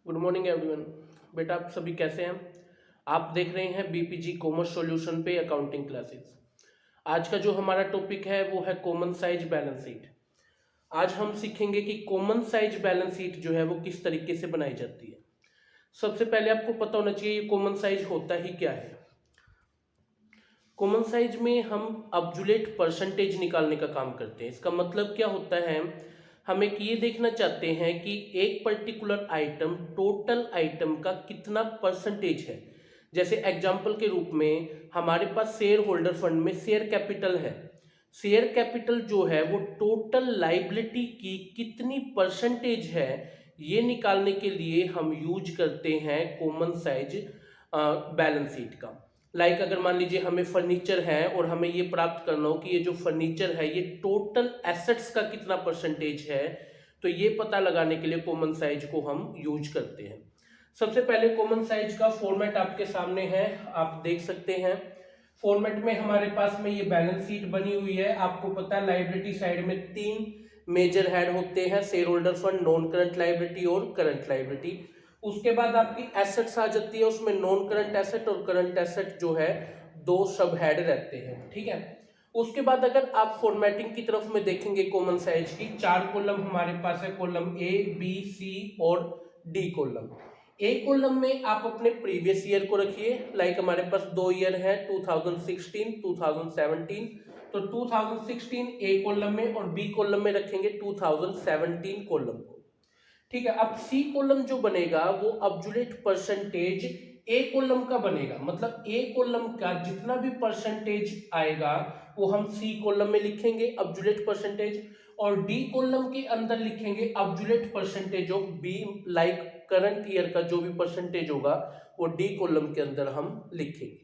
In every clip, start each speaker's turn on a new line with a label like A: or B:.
A: Good morning everyone. बेटा आप सभी कैसे हैं? आप देख रहे हैं बीपीजी कॉमर्स सॉल्यूशन पे अकाउंटिंग क्लासेस। आज का जो हमारा टॉपिक है वो है कॉमन साइज बैलेंस शीट। आज हम सीखेंगे कि कॉमन साइज बैलेंस शीट जो है वो किस तरीके से बनाई जाती है। सबसे पहले आपको पता होना चाहिए ये कॉमन साइज होता ही क्या है। कॉमन साइज में हम अब्जुलेट परसेंटेज निकालने का काम करते हैं। इसका मतलब क्या होता है, हम एक ये देखना चाहते हैं कि एक पर्टिकुलर आइटम टोटल आइटम का कितना परसेंटेज है। जैसे एग्जांपल के रूप में हमारे पास शेयर होल्डर फंड में शेयर कैपिटल है। शेयर कैपिटल जो है वो टोटल लाइबिलिटी की कितनी परसेंटेज है, ये निकालने के लिए हम यूज करते हैं कॉमन साइज बैलेंस शीट का। अगर मान लीजिए हमें फर्नीचर है और हमें ये प्राप्त करना हो कि ये जो फर्नीचर है ये टोटल एसेट्स का कितना परसेंटेज है, तो ये पता लगाने के लिए कॉमन साइज को हम यूज करते हैं। सबसे पहले कॉमन साइज का फॉर्मेट आपके सामने है, आप देख सकते हैं। फॉर्मेट में हमारे पास में ये बैलेंस शीट बनी हुई है। आपको पता है लाइबिलिटी साइड में 3 मेजर हेड होते हैं, share holder fund, non current liability और करंट लाइबिलिटी। उसके बाद आपकी एसेट्स आ जाती है, उसमें नॉन करंट एसेट और करंट एसेट जो है 2 सब हेड रहते हैं, ठीक है। उसके बाद अगर आप फॉर्मेटिंग की तरफ में देखेंगे कॉमन साइज की 4 कॉलम हमारे पास है, कॉलम ए बी सी और डी कॉलम। ए कॉलम में आप अपने प्रीवियस ईयर को रखिए। हमारे पास 2 ईयर है 2016 2017, तो 2016 ए कॉलम में और बी कॉलम में रखेंगे 2017 कॉलम को, ठीक है। अब सी कॉलम जो बनेगा वो अब्जुलेट परसेंटेज ए कॉलम का बनेगा। मतलब ए कॉलम का जितना भी परसेंटेज आएगा वो हम सी कॉलम में लिखेंगे अब्जुलेट परसेंटेज, और डी कॉलम के अंदर लिखेंगे absolute percentage of B. Current year का जो भी परसेंटेज होगा वो डी कॉलम के अंदर हम लिखेंगे।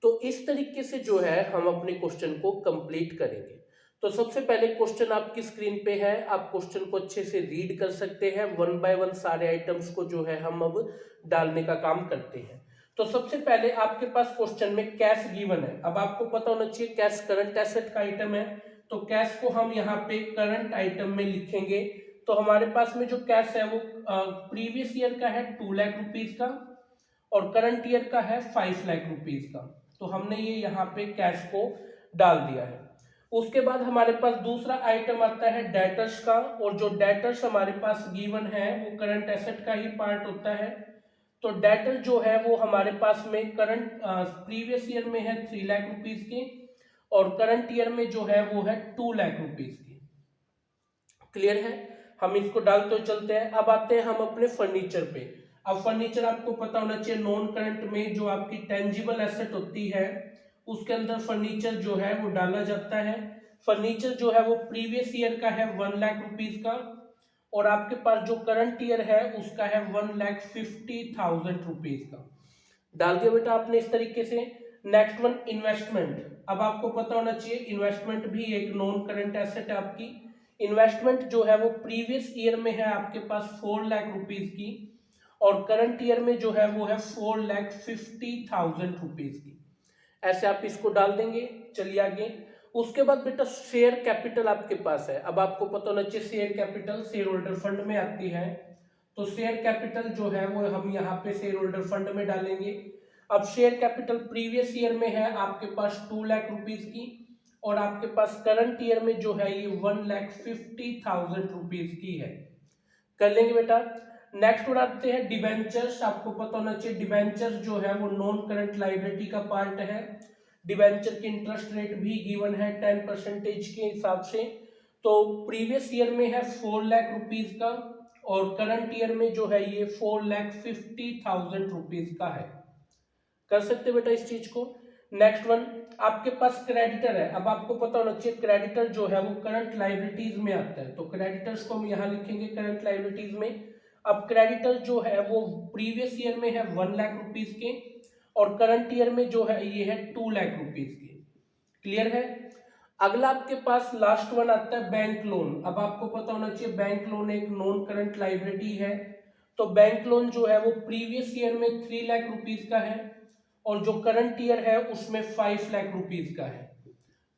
A: तो इस तरीके से जो है हम अपने क्वेश्चन को कंप्लीट करेंगे। तो सबसे पहले क्वेश्चन आपकी स्क्रीन पे है, आप क्वेश्चन को अच्छे से रीड कर सकते हैं। 1 बाय 1 सारे आइटम्स को जो है हम अब डालने का काम करते हैं। तो सबसे पहले आपके पास क्वेश्चन में कैश गिवन है। अब आपको पता होना चाहिए कैश करंट एसेट का आइटम है, तो कैश को हम यहाँ पे करंट आइटम में लिखेंगे। तो हमारे पास में जो कैश है वो प्रीवियस ईयर का है 2 लाख रुपीज का और करंट ईयर का है 5 लाख रुपीज का। तो हमने ये यहाँ पे कैश को डाल दिया है। उसके बाद हमारे पास दूसरा आइटम आता है डेटर्स का, और जो डेटर्स हमारे पास गिवन है वो करंट एसेट का ही पार्ट होता है। तो डेटर जो है वो हमारे पास में करंट प्रीवियस ईयर में है 3 लाख रुपीज की और करंट ईयर में जो है वो है 2 लाख रुपीज की। क्लियर है, हम इसको डालते चलते हैं। अब आते हैं हम अपने फर्नीचर पे। अब फर्नीचर आपको पता होना चाहिए नॉन करंट में जो आपकी टेंजिबल एसेट होती है उसके अंदर फर्नीचर जो है वो डाला जाता है। फर्नीचर जो है वो प्रीवियस ईयर का है 1 लाख रुपीज का और आपके पास जो करंट ईयर है उसका है 1,50,000 रुपीज का। डाल दिया बेटा आपने इस तरीके से। Next one investment. अब आपको पता होना चाहिए इन्वेस्टमेंट भी एक नॉन करंट एसेट है आपकी। इन्वेस्टमेंट जो है वो प्रीवियस ईयर में है आपके पास 4 लाख रुपीज की और करंट ईयर में जो है वो है 4,50,000 रुपीज की। ऐसे आप इसको डाल देंगे। चलिए आगे। उसके बाद बेटा शेयर कैपिटल आपके पास है। अब आपको पता होना चाहिए share capital share holder fund में आती है, तो शेयर कैपिटल जो है वो हम यहाँ पे शेयर होल्डर फंड में डालेंगे। अब शेयर कैपिटल प्रीवियस ईयर में है आपके पास 2 लाख रुपीज की और आपके पास करंट ईयर में जो है ये 1,50,000 रुपीज की है। कर लेंगे बेटा। नेक्स्ट उड़ाते हैं डिबेंचर्स। आपको पता होना चाहिए डिबेंचर जो है वो नॉन करंट लाइबिलिटी का पार्ट है। डिबेंचर की इंटरेस्ट रेट भी गिवन है 10% के हिसाब से। तो प्रीवियस ईयर में है 4 लाख रुपीज का और करंट ईयर में जो है ये 4,50,000 रुपीज का है। कर सकते बेटा इस चीज को। नेक्स्ट वन आपके पास क्रेडिटर है। अब आपको पता होना चाहिए क्रेडिटर जो है वो करंट लाइबिलिटीज में आता है, तो क्रेडिटर्स को हम यहाँ लिखेंगे करंट लाइबिलिटीज में। अब क्रेडिटर जो है वो प्रीवियस ईयर में है 1 लाख रुपीज के और करंट ईयर में जो है ये है 2 लाख रुपीज के। क्लियर है। अगला आपके पास लास्ट वन आता है बैंक लोन। अब आपको पता होना चाहिए बैंक लोन एक नॉन करंट लाइबिलिटी है, तो बैंक लोन जो है वो प्रीवियस ईयर में 3 लाख रुपीज का है और जो करंट ईयर है उसमें 5 लाख रुपीज का है।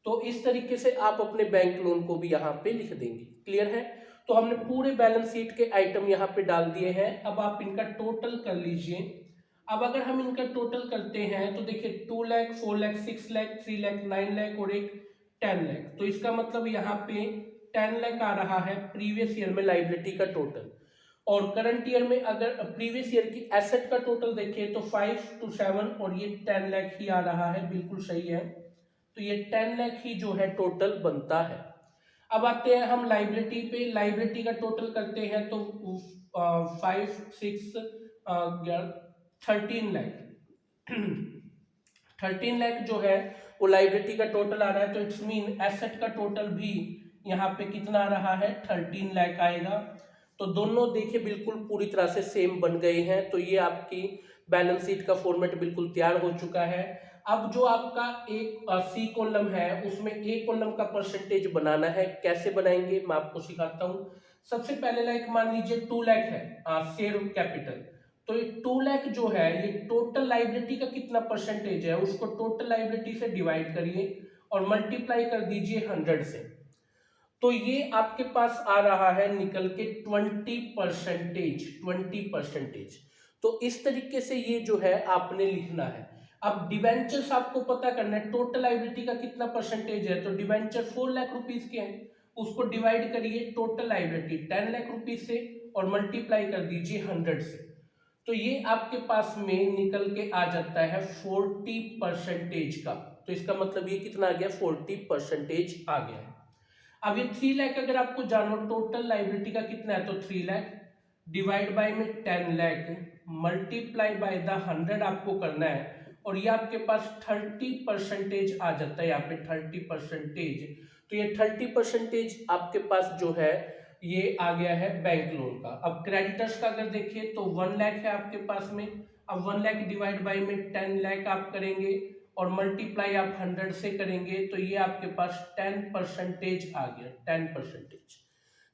A: तो इस तरीके से आप अपने बैंक लोन को भी यहाँ पे लिख देंगे। क्लियर है। तो हमने पूरे बैलेंस शीट के आइटम यहाँ पे डाल दिए हैं। अब आप इनका टोटल कर लीजिए। अब अगर हम इनका टोटल करते हैं तो देखिए 2 लाख, 4 लाख, 6 लाख, 3 लाख, 9 लाख और एक 10 लाख। तो इसका मतलब यहाँ पे 10 लाख आ रहा है प्रीवियस ईयर में लाइबिलिटी का टोटल। और करंट ईयर में अगर प्रीवियस ईयर की एसेट का टोटल देखिए तो 5 to 7 और ये 10 लाख ही आ रहा है, बिल्कुल सही है। तो ये 10 लाख ही जो है टोटल बनता है। अब आते हैं हम लाइबिलिटी पे। लाइबिलिटी का टोटल करते हैं तो 5 6 13 लाख 13 लाख जो है वो लाइबिलिटी का टोटल आ रहा है। तो इट्स मीन एसेट का टोटल भी यहाँ पे कितना आ रहा है, 13 लाख आएगा। तो दोनों देखिए बिल्कुल पूरी तरह से सेम बन गए हैं। तो ये आपकी बैलेंस शीट का फॉर्मेट बिल्कुल तैयार हो चुका है। अब जो आपका एक सी कॉलम है उसमें ए कॉलम का परसेंटेज बनाना है। कैसे बनाएंगे मैं आपको सिखाता हूँ। सबसे पहले लाइक मान लीजिए 2 लाख है शेयर कैपिटल। तो ये 2 लाख जो है ये टोटल लाइबिलिटी का कितना परसेंटेज है उसको टोटल लाइबिलिटी से डिवाइड करिए और मल्टीप्लाई कर दीजिए 100 से। तो ये आपके पास आ रहा है निकल के 20%। तो इस तरीके से ये जो है आपने लिखना है। अब डिवेंचर्स आपको पता करना है टोटल लाइबिलिटी का कितना परसेंटेज है। तो डिवेंचर 4 लाख रुपीज के हैं, उसको डिवाइड करिए टोटल लाइबिलिटी 10 लाख रुपीज से और मल्टीप्लाई कर दीजिए 100 से। तो ये आपके पास में निकल के आ जाता है 40% का। तो इसका मतलब ये कितना आ गया, 40% आ गया है। अब ये 3 लाख अगर आपको जानो टोटल लाइबिलिटी का कितना है तो 3 लाख डिवाइड बाय में 10 लाख मल्टीप्लाई बाय द 100 आपको करना है और ये आपके पास 30% आ जाता है यहाँ पे 30%। तो ये 30% आपके पास जो है ये आ गया है बैंक लोन का। अब क्रेडिटर्स का अगर देखिए तो 1 लाख है आपके पास में। अब 1 लाख डिवाइड बाय में 10 लाख आप करेंगे और मल्टीप्लाई आप 100 से करेंगे तो ये आपके पास 10% आ गया, 10%।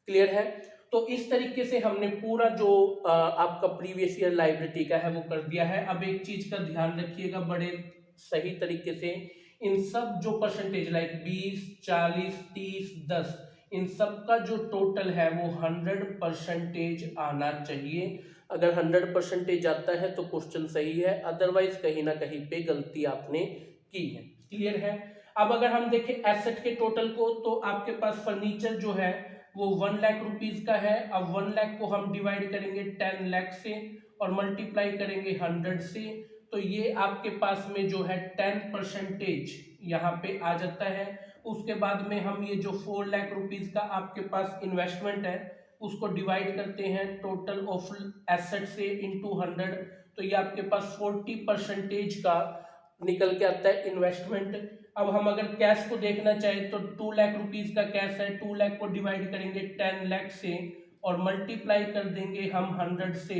A: क्लियर है। तो इस तरीके से हमने पूरा जो आपका प्रीवियस ईयर लाइबिलिटी का है वो कर दिया है। अब एक चीज का ध्यान रखिएगा बड़े सही तरीके से, इन सब जो परसेंटेज लाइक 20, 40, 30, 10 इन सब का जो टोटल है वो 100% आना चाहिए। अगर 100% आता है तो क्वेश्चन सही है, अदरवाइज कहीं ना कहीं पे गलती आपने की है। क्लियर है। अब अगर हम देखें एसेट के टोटल को तो आपके पास फर्नीचर जो है वो 1 लाख रुपीज का है। अब 1 लाख को हम डिवाइड करेंगे 10 लाख से और मल्टीप्लाई करेंगे 100 से। तो ये आपके पास में जो है 10% यहाँ पे आ जाता है। उसके बाद में हम ये जो 4 लाख रुपीज का आपके पास इन्वेस्टमेंट है उसको डिवाइड करते हैं टोटल ऑफ एसेट से इनटू 100। तो ये आपके पास 40% का निकल के आता है इन्वेस्टमेंट। अब हम अगर कैश को देखना चाहें तो 2 लाख रुपीज का कैश है, 2 लाख को डिवाइड करेंगे 10 लाख से और मल्टीप्लाई कर देंगे हम 100 से।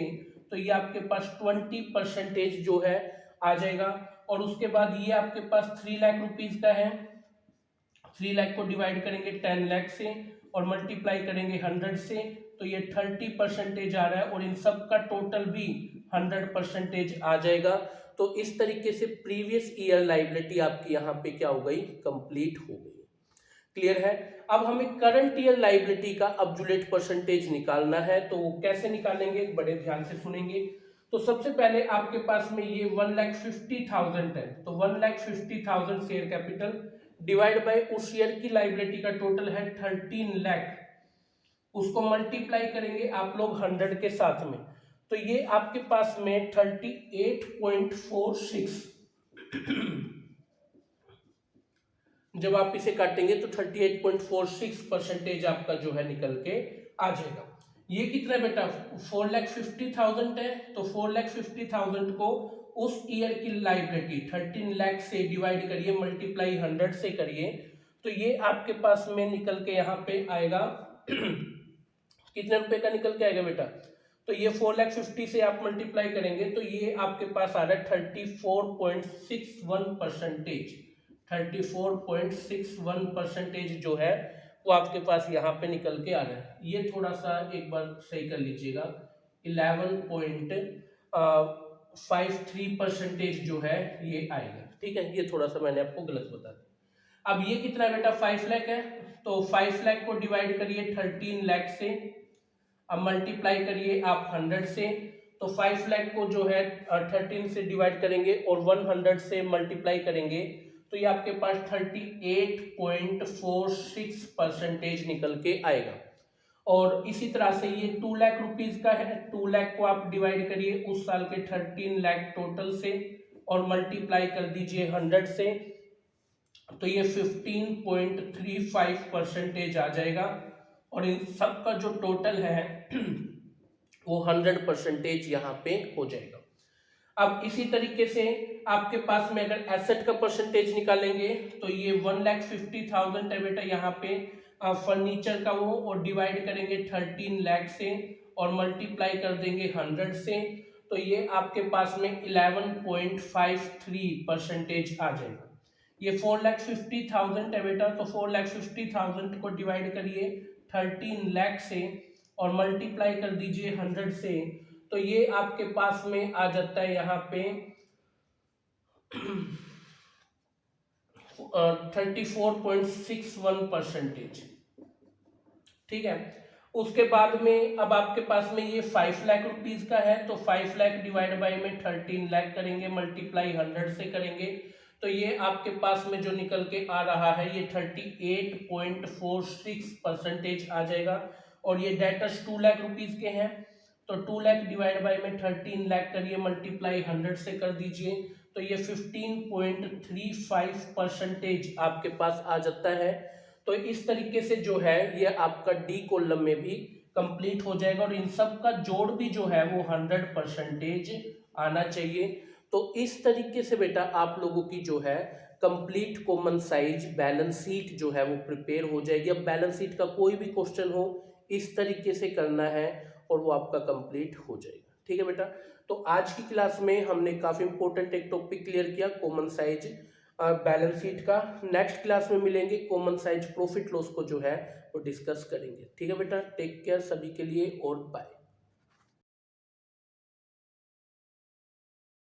A: तो ये आपके पास 20% जो है आ जाएगा। और उसके बाद ये आपके पास 3 लाख रुपीज का है, 3 लाख को डिवाइड करेंगे 10 लाख से और मल्टीप्लाई करेंगे 100 से। तो ये 30% आ रहा है और इन सब का टोटल भी 100% आ जाएगा। तो इस तरीके से प्रीवियस ईयर लाइबिलिटी आपकी यहाँ पे क्या हो गई, कंप्लीट हो गई। क्लियर है। अब हमें करंट ईयर लाइबिलिटी का अब्सोल्यूट परसेंटेज निकालना है। तो वो कैसे निकालेंगे बड़े ध्यान से सुनेंगे। तो सबसे पहले आपके पास में ये 1,50,000 है। तो 1,50,000 शेयर कैपिटल डिवाइड बाय उस ईयर की लाइबिलिटी का टोटल है 13 लाख, उसको मल्टीप्लाई करेंगे आप लोग 100 के साथ में। तो ये आपके पास में 38.46 जब आप इसे काटेंगे तो 38.46% आपका जो है निकल के आ जाएगा। ये कितना है बेटा, 4,50,000 है। तो 4,50,000 को उस ईयर की लाइबिलिटी 13 लाख से डिवाइड करिए, मल्टीप्लाई 100 से करिए। तो ये आपके पास में निकल के यहाँ पे आएगा कितने रुपए का निकल के आएगा बेटा। तो ये 4,50,000 से आप मल्टीप्लाई करेंगे तो ये आपके पास आ रहा है 34.61%। 34.61% जो है वो आपके पास यहाँ पे निकल के आ रहा है। ये थोड़ा सा एक बार सही कर लीजिएगा, 11.53% जो है ये आएगा। ठीक है, ये थोड़ा सा मैंने आपको गलत बता दिया। अब ये कितना है बेटा 5 लाख है, तो 5 लाख को डिवाइड करिए 13 लाख से, अब मल्टीप्लाई करिए आप 100 से, तो 5 लाख को जो है 13 से डिवाइड करेंगे और 100 से मल्टीप्लाई करेंगे, तो ये आपके पास 38.46% निकल के आएगा। और इसी तरह से ये 2 लाख रुपीज का है, 2 लाख को आप डिवाइड करिए उस साल के 13 लाख टोटल से और मल्टीप्लाई कर दीजिए 100 से, तो ये 15.35% आ जाएगा। और इन सब का जो टोटल है वो 100% यहाँ पे हो जाएगा। अब इसी तरीके से आपके पास में अगर एसेट का परसेंटेज निकालेंगे तो ये 1,50,000 है बेटा यहाँ पे फर्नीचर का वो, और डिवाइड करेंगे 13 लाख से और मल्टीप्लाई कर देंगे 100 से, तो ये आपके पास में 11.53% आ जाएगा। ये 4,50,000 है बेटा, तो 4,50,000 को डिवाइड करिए 13 लाख से और मल्टीप्लाई कर दीजिए 100 से, तो ये आपके पास में आ जाता है यहाँ पे 34.61%। ठीक है, उसके बाद में अब आपके पास में ये 5 लाख रुपीज का है, तो 5 लाख डिवाइड बाय में 13 लाख करेंगे, मल्टीप्लाई 100 से करेंगे, तो ये आपके पास में जो निकल के आ रहा है ये 38.46% आ जाएगा। और ये डेटर्स 2 लाख रुपीज के हैं, तो 2 लाख डिवाइड बाय में 13 लाख करिए, मल्टीप्लाई 100 से कर दीजिए, तो ये 15.35% आपके पास आ जाता है। तो इस तरीके से जो है ये आपका डी कॉलम में भी कंप्लीट हो जाएगा और इन सब का जोड़ भी जो है वो 100% आना चाहिए। तो इस तरीके से बेटा आप लोगों की जो है complete common size balance sheet जो है वो प्रिपेयर हो जाएगी। अब बैलेंस शीट का कोई भी क्वेश्चन हो इस तरीके से करना है और वो आपका कंप्लीट हो जाएगा। ठीक है बेटा, तो आज की क्लास में हमने काफ़ी इंपॉर्टेंट एक टॉपिक क्लियर किया कॉमन साइज बैलेंस शीट का। नेक्स्ट क्लास में मिलेंगे, कॉमन साइज प्रॉफिट लॉस को जो है वो डिस्कस करेंगे। ठीक है बेटा, टेक केयर सभी के लिए और बाय।